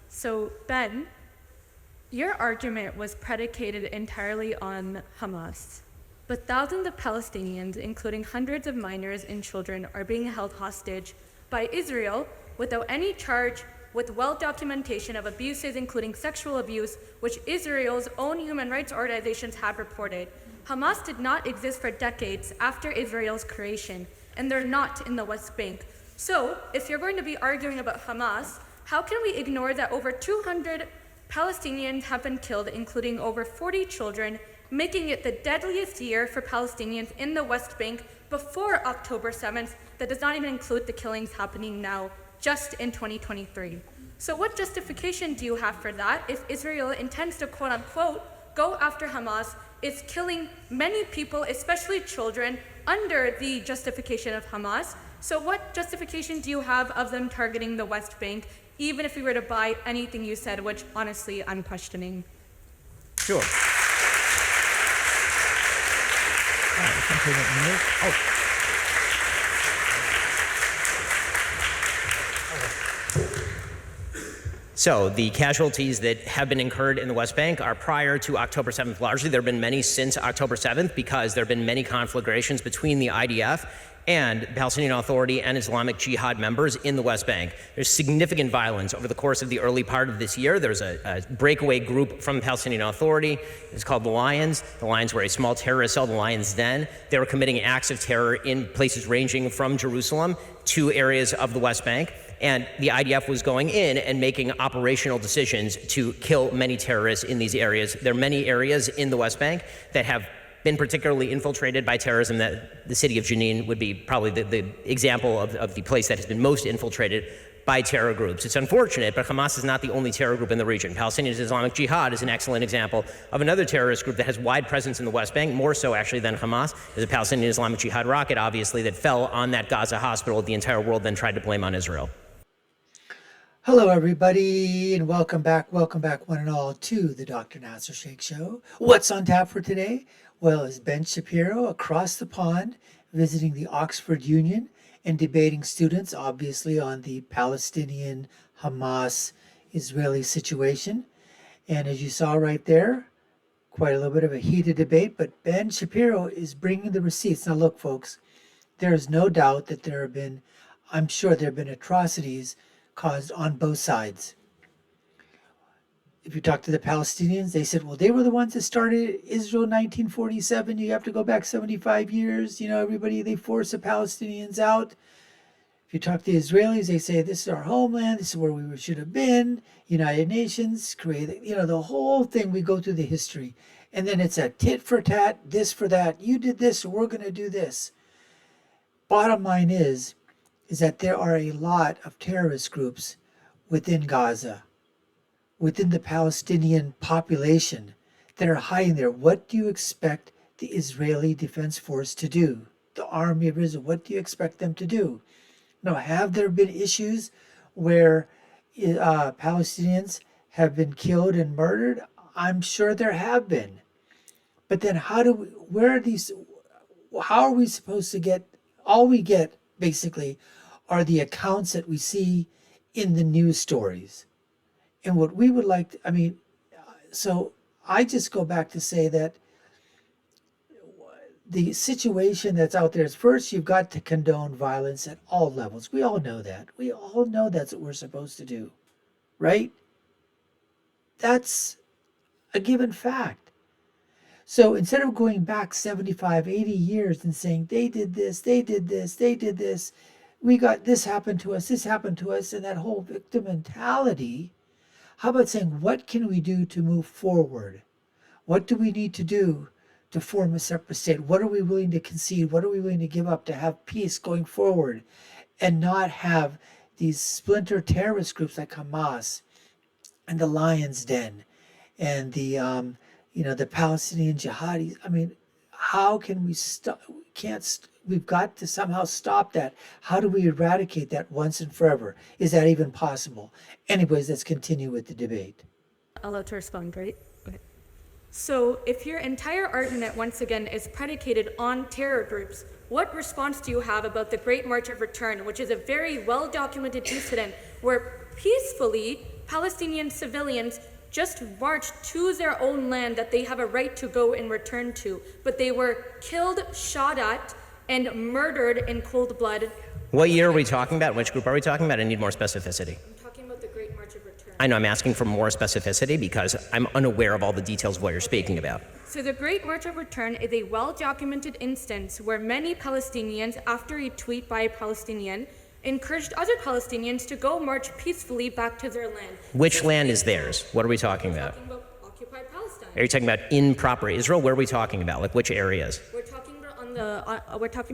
So Ben, your argument was predicated entirely on Hamas. But thousands of Palestinians, including hundreds of minors and children, are being held hostage by Israel without any charge, with well-documentation of abuses, including sexual abuse, which Israel's own human rights organizations have reported. Hamas did not exist for decades after Israel's creation, and they're not in the West Bank. So, if you're going to be arguing about Hamas, how can we ignore that over 200 Palestinians have been killed, including over 40 children, making it the deadliest year for Palestinians in the West Bank before October 7th, that does not even include the killings happening now, just in 2023. So what justification do you have for that if Israel intends to, quote unquote, go after Hamas, is killing many people, especially children, under the justification of Hamas? So what justification do you have of them targeting the West Bank, even if we were to buy anything you said, which honestly I'm questioning? Sure. So the casualties that have been incurred in the West Bank are prior to October 7th largely. There have been many since October 7th because there have been many conflagrations between the IDF and the Palestinian Authority and Islamic Jihad members in the West Bank. There's significant violence over the course of the early part of this year. There's a breakaway group from the Palestinian Authority. It's called the Lions. The Lions were a small terrorist cell, the Lions Den. They were committing acts of terror in places ranging from Jerusalem to areas of the West Bank. And the IDF was going in and making operational decisions to kill many terrorists in these areas. There are many areas in the West Bank that have been particularly infiltrated by terrorism. That the city of Jenin would be probably the example of the place that has been most infiltrated by terror groups. It's unfortunate, but Hamas is not the only terror group in the region. Palestinian Islamic Jihad is an excellent example of another terrorist group that has wide presence in the West Bank, more so actually than Hamas. There's a Palestinian Islamic Jihad rocket, obviously, that fell on that Gaza hospital. The entire world then tried to blame on Israel. Hello, everybody, and welcome back, one and all, to the Dr. Nasir Shaikh Show. What's on tap for today? Well, is Ben Shapiro across the pond visiting the Oxford Union and debating students, obviously, on the Palestinian Hamas-Israeli situation. And as you saw right there, quite a little bit of a heated debate, but Ben Shapiro is bringing the receipts. Now, look, folks, there is no doubt that I'm sure there have been atrocities caused on both sides. If you talk to the Palestinians, they said, well, they were the ones that started Israel in 1947. You have to go back 75 years. Everybody, they forced the Palestinians out. If you talk to the Israelis, they say, this is our homeland. This is where we should have been. United Nations created, the whole thing. We go through the history. And then it's a tit for tat, this for that. You did this, so we're going to do this. Bottom line is that there are a lot of terrorist groups within Gaza, within the Palestinian population, that are hiding there. What do you expect the Israeli Defense Force to do? The army of Israel, what do you expect them to do? Now, have there been issues where Palestinians have been killed and murdered? I'm sure there have been. But then how are we supposed to get, all we get basically are the accounts that we see in the news stories. And what we would like to, so I just go back to say that the situation that's out there is, first, you've got to condone violence at all levels. We all know that. We all know that's what we're supposed to do, right? That's a given fact. So instead of going back 75, 80 years and saying, they did this, they did this, they did this, we got this happened to us, and that whole victim mentality, how about saying, what can we do to move forward? What do we need to do to form a separate state? What are we willing to concede? What are we willing to give up to have peace going forward and not have these splinter terrorist groups like Hamas and the Lions Den and the Palestinian jihadis? How can we stop? We've got to somehow stop that. How do we eradicate that once and forever? Is that even possible? Anyways, let's continue with the debate. I'll let her respond, right? Okay. So if your entire argument, once again, is predicated on terror groups, what response do you have about the Great March of Return, which is a very well-documented incident where peacefully Palestinian civilians just marched to their own land that they have a right to go and return to, but they were killed, shot at, and murdered in cold blood. What year are we talking about? Which group are we talking about? I need more specificity. I'm talking about the Great March of Return. I know I'm asking for more specificity because I'm unaware of all the details of what you're speaking about. So the Great March of Return is a well-documented instance where many Palestinians, after a tweet by a Palestinian, encouraged other Palestinians to go march peacefully back to their land. Which land is theirs? What are we talking We're about? talking about occupied Palestine. Are you talking about in proper Israel? Where are we talking about? Like which areas? We're talking about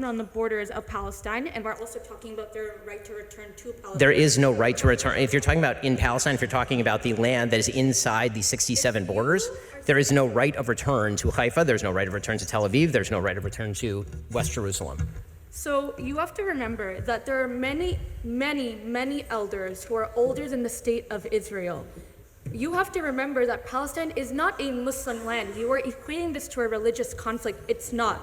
on the borders of Palestine, and we're also talking about their right to return to Palestine. There is no right to return. If you're talking about in Palestine, if you're talking about the land that is inside the 67 borders, there is no right of return to Haifa. There's no right of return to Tel Aviv. There's no right of return to West Jerusalem. So you have to remember that there are many, many, many elders who are older than the state of Israel. You have to remember that Palestine is not a Muslim land. You are equating this to a religious conflict. It's not.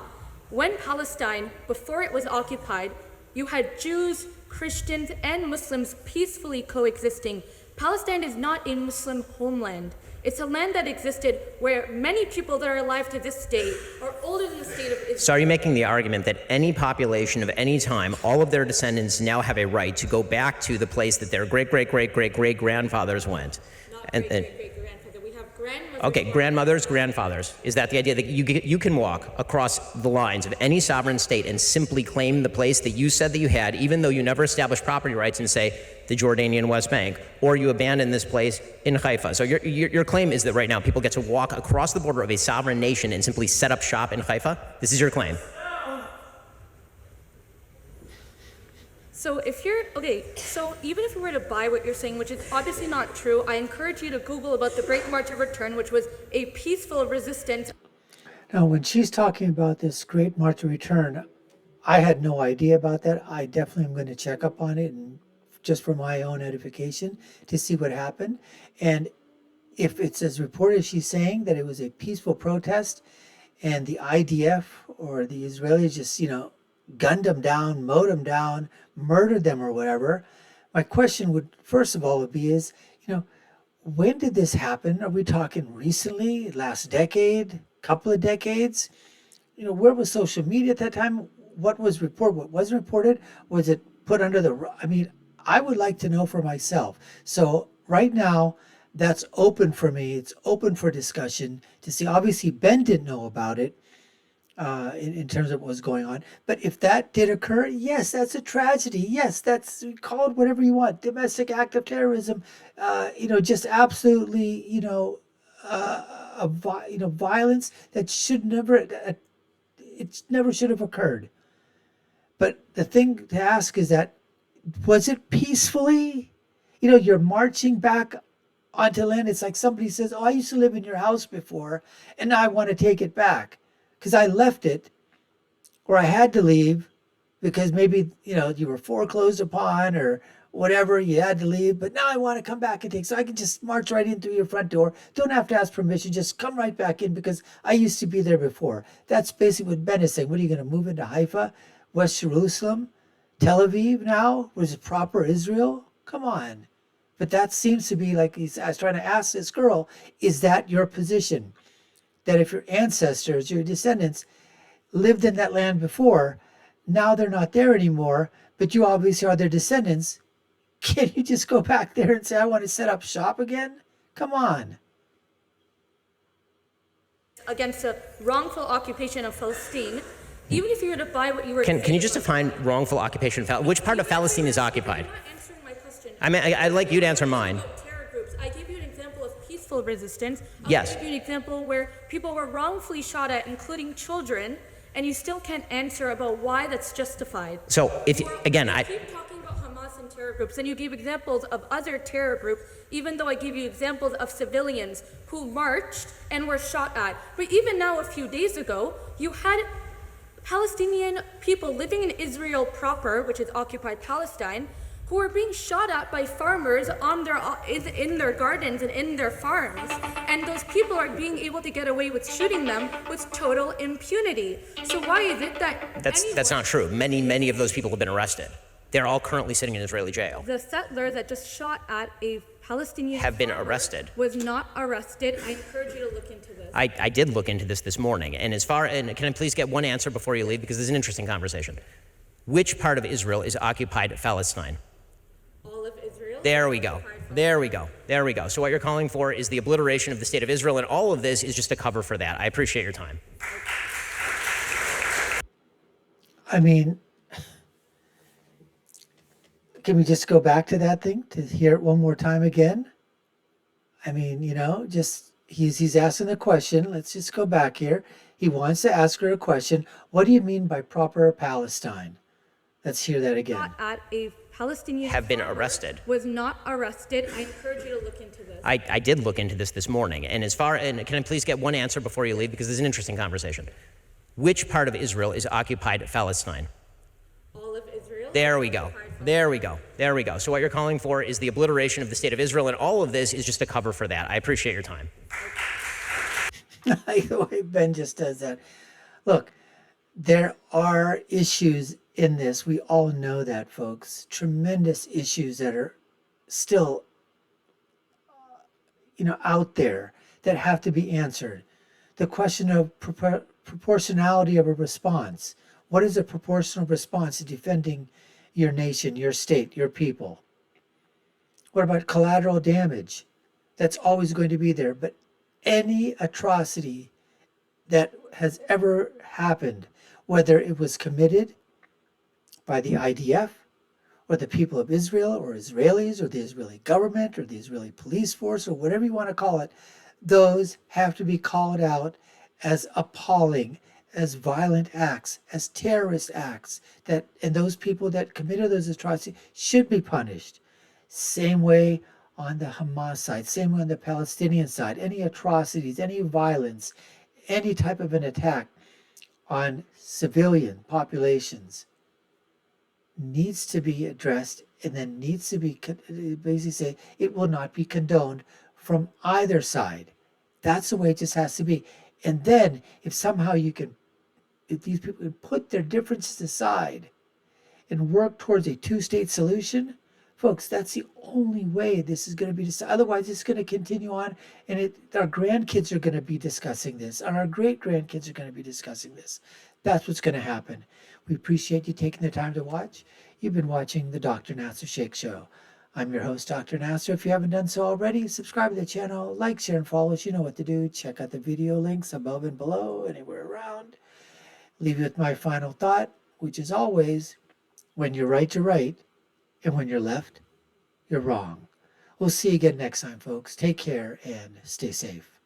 When Palestine, before it was occupied, you had Jews, Christians, and Muslims peacefully coexisting. Palestine is not a Muslim homeland. It's a land that existed where many people that are alive to this day are older than the state of Israel. So are you making the argument that any population of any time, all of their descendants now have a right to go back to the place that their great-great-great-great-great-grandfathers went? Not great-great-great-grandfather. We have grandmothers. Okay, grandmothers, grandfathers. Is that the idea that you can walk across the lines of any sovereign state and simply claim the place that you said that you had, even though you never established property rights and say the Jordanian West Bank, or you abandon this place in Haifa? So your claim is that right now people get to walk across the border of a sovereign nation and simply set up shop in Haifa? This is your claim? So even if we were to buy what you're saying, which is obviously not true, I encourage you to Google about the Great March of Return, which was a peaceful resistance. Now, when she's talking about this Great March of Return, I had no idea about that. I definitely am going to check up on it, and just for my own edification, to see what happened. And if it's as reported as she's saying, that it was a peaceful protest and the IDF or the Israelis just, gunned them down, mowed them down, murdered them or whatever, my question would, first of all, would be is, when did this happen? Are we talking recently, last decade, couple of decades? Where was social media at that time? What was reported? What was reported? Was it put under the, I would like to know for myself. So right now, that's open for me. It's open for discussion to see. Obviously, Ben didn't know about it in terms of what was going on. But if that did occur, yes, that's a tragedy. Yes, that's, call it whatever you want. Domestic act of terrorism, just absolutely, violence that should never, it never should have occurred. But the thing to ask is that, was it peacefully? You're marching back onto land. It's like somebody says, I used to live in your house before, and now I want to take it back because I left it, or I had to leave because maybe, you were foreclosed upon or whatever, you had to leave, but now I want to come back and take, so I can just march right in through your front door. Don't have to ask permission, just come right back in because I used to be there before. That's basically what Ben is saying. What are you going to move into Haifa, West Jerusalem, Tel Aviv now? Was it proper Israel? Come on. But that seems to be like, I was trying to ask this girl, is that your position? That if your ancestors, your descendants, lived in that land before, now they're not there anymore, but you obviously are their descendants, can you just go back there and say, I want to set up shop again? Come on. Against a wrongful occupation of Palestine, even if you were to buy what you were... Can you just define wrongful occupation? Which part of Palestine is occupied? You're not answering my question. I'd like you to answer mine. Terror groups. I gave you an example of peaceful resistance. Yes. I'll give you an example where people were wrongfully shot at, including children, and you still can't answer about why that's justified. So, if again, I keep talking about Hamas and terror groups, and you gave examples of other terror groups, even though I gave you examples of civilians who marched and were shot at. But even now, a few days ago, you had Palestinian people living in Israel proper, which is occupied Palestine, who are being shot at by farmers in their gardens and in their farms. And those people are being able to get away with shooting them with total impunity. So why is it that... That's not true. Many of those people have been arrested. They're all currently sitting in Israeli jail. The settler that just shot at a Palestinian Have been farmer arrested. was not arrested. I encourage you to look into this. I did look into this morning. And can I please get one answer before you leave? Because this is an interesting conversation. Which part of Israel is occupied Palestine? All of Israel. There we go. There we go. There we go. So what you're calling for is the obliteration of the state of Israel, and all of this is just a cover for that. I appreciate your time. I mean, can we just go back to that thing to hear it one more time again? I mean, just he's asking the question. Let's just go back here. He wants to ask her a question. What do you mean by proper Palestine? Let's hear that again. Shot at a Palestinian Have been farmer arrested. was not arrested. I encourage you to look into this. I did look into this morning. And can I please get one answer before you leave? Because this is an interesting conversation. Which part of Israel is occupied Palestine? All of Israel. There we go. There we go. There we go. So what you're calling for is the obliteration of the state of Israel, and all of this is just a cover for that. I appreciate your time. I like the way Ben just does that. Look, there are issues in this. We all know that, folks. Tremendous issues that are still, out there that have to be answered. The question of proportionality of a response. What is a proportional response to defending your nation, your state, your people? What about collateral damage? That's always going to be there. But any atrocity that has ever happened, whether it was committed by the IDF or the people of Israel or Israelis or the Israeli government or the Israeli police force or whatever you want to call it, those have to be called out as appalling, as violent acts, as terrorist acts, and those people that committed those atrocities should be punished. Same way on the Hamas side, same way on the Palestinian side. Any atrocities, any violence, any type of an attack on civilian populations needs to be addressed, and then needs to be basically say it will not be condoned from either side. That's the way it just has to be. And then if somehow if these people can put their differences aside and work towards a two-state solution, folks, that's the only way this is going to be decided. Otherwise, it's going to continue on, and our grandkids are going to be discussing this, and our great-grandkids are going to be discussing this. That's what's going to happen. We appreciate you taking the time to watch. You've been watching the Dr. Nasir Shaikh Show. I'm your host, Dr. Nasir. If you haven't done so already, subscribe to the channel, like, share, and follow us. You know what to do. Check out the video links above and below, anywhere around. Leave you with my final thought, which is always, when you're right, you're right, and when you're left, you're wrong. We'll see you again next time, folks. Take care and stay safe.